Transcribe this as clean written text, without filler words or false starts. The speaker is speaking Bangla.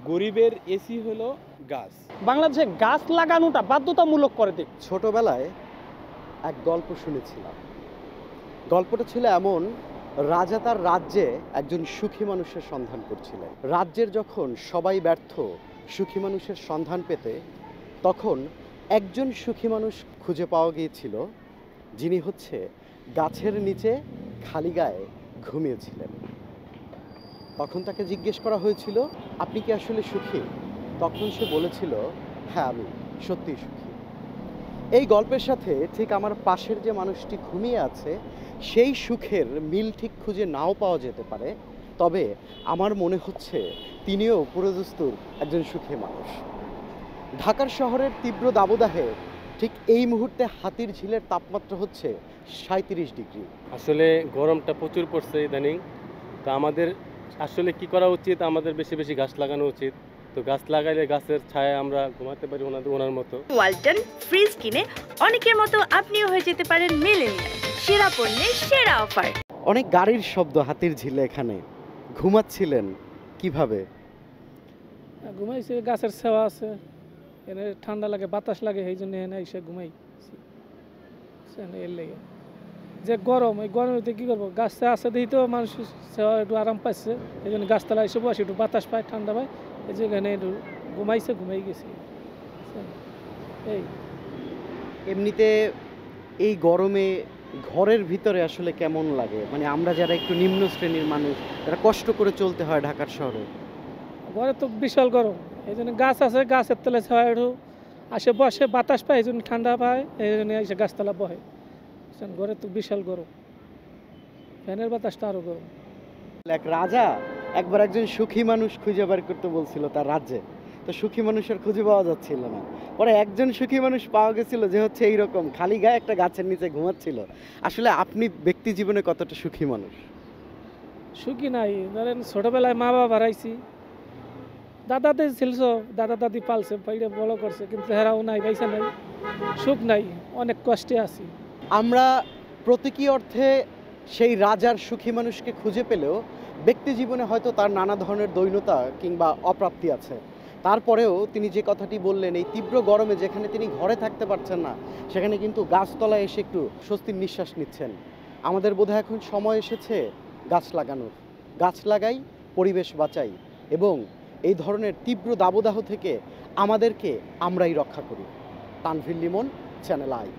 গরিবের এসি হলো গাছ। বাংলাদেশে গাছ লাগানোটা বাধ্যতামূলক করে দিক। ছোটবেলায় এক গল্প শুনেছিলাম। গল্পটা ছিল এমন, রাজা তার রাজ্যে একজন সুখী মানুষের সন্ধান করছিলেন। রাজ্যের যখন সবাই ব্যর্থ সুখী মানুষের সন্ধান পেতে, তখন একজন সুখী মানুষ খুঁজে পাওয়া গিয়েছিল, যিনি হচ্ছে গাছের নিচে খালি গায়ে ঘুমিয়েছিলেন। তখন তাকে জিজ্ঞেস করা হয়েছিল, আপনি কি আসলে সুখী? তখন সে বলেছিল, হ্যাঁ, আমি সত্যিই সুখী। এই গল্পের সাথে ঠিক আমার পাশের যে মানুষটি ঘুমিয়ে আছে, সেই সুখের মিল ঠিক খুঁজে নাও পাওয়া যেতে পারে, তবে আমার মনে হচ্ছে তিনিও পুরোদস্তুর একজন সুখী মানুষ। ঢাকার শহরের তীব্র দাবদাহে ঠিক এই মুহূর্তে হাতির ঝিলের তাপমাত্রা হচ্ছে 37 ডিগ্রি। আসলে গরমটা প্রচুর পড়ছে ইদানিং। তো আমাদের আসলে কি করা উচিত? আমাদের বেশি বেশি গাছ লাগানো উচিত। তো গাছ লাগাইলে গাছের ছায়ায় আমরা ঘুমাতে পারি ওনার মতো। ওয়ালটন ফ্রিজ কিনে অনেকের মতো আপনিও হয়ে যেতে পারেন মিলেনিয়াল। সেরা পণ্যের সেরা অফার। অনেক গাড়ির শব্দ হাতির ঝিলে। এখানে ঘুমাচ্ছিলেন কিভাবে? ঘুমাইছে, গাছের সেবা আছে, এনে ঠান্ডা লাগে, বাতাস লাগে, এই জন্য এনে এসে ঘুমাই। এর লেগে যে গরম, এই গরমে কি করবো? গাছটা আছে দেখি তো মানুষ সেবা একটু আরাম পাচ্ছে, এই জন্য গাছতলা এসে বসে একটু বাতাস পায়, ঠান্ডা পায়, এই যে এখানে একটু ঘুমাইছে, ঘুমাই গেছি। এই এমনিতে এই গরমে ঘরের ভিতরে আসলে কেমন লাগে? মানে আমরা যারা একটু নিম্ন শ্রেণীর মানুষ, যারা কষ্ট করে চলতে হয় ঢাকার শহরে। ঘরে তো বিশাল গরম, এই জন্য গাছ আছে, গাছের তলে সেবা একটু আসে বসে, বাতাস পায়, এই জন্য ঠান্ডা পায়, এই জন্য এসে গাছতলা বহে। ঘরে তো বিশাল গরম, ফ্যানের বাতাসটা আরো গরম। এক রাজা একবার একজন সুখী মানুষ খুঁজে বের করতে বলছিল তার রাজ্যে, তো সুখী মানুষের খুঁজে পাওয়া যাচ্ছিল না। পরে একজন সুখী মানুষ পাওয়া গেছিল, যে হচ্ছে এইরকম খালি গায়ে একটা গাছের নিচে ঘুমাচ্ছিল। আসলে আপনি ব্যক্তি জীবনে কতটা সুখী মানুষ? সুখী নাই, ধরেন ছোটবেলায় মা বাবা হারাইছি, দাদাদের ছিল, দাদা দাদি পালছে, পাইড়ে বড় করছে, কিন্তু হেরাও নাই, পয়সা নাই, সুখ নাই, অনেক কষ্টে আছি। আমরা প্রতীকী অর্থে সেই রাজার সুখী মানুষকে খুঁজে পেলেও ব্যক্তি জীবনে হয়তো তার নানা ধরনের দৈন্যতা কিংবা অপ্রাপ্তি আছে। তারপরেও তিনি যে কথাটি বললেন, এই তীব্র গরমে যেখানে তিনি ঘরে থাকতে পারছেন না, সেখানে কিন্তু গাছতলায় এসে একটু স্বস্তির নিঃশ্বাস নিচ্ছেন। আমাদের বোধহয় এখন সময় এসেছে গাছ লাগানোর। গাছ লাগাই, পরিবেশ বাঁচাই, এবং এই ধরনের তীব্র দাবদাহ থেকে আমাদেরকে আমরাই রক্ষা করি। Tanvir Limon, channel I.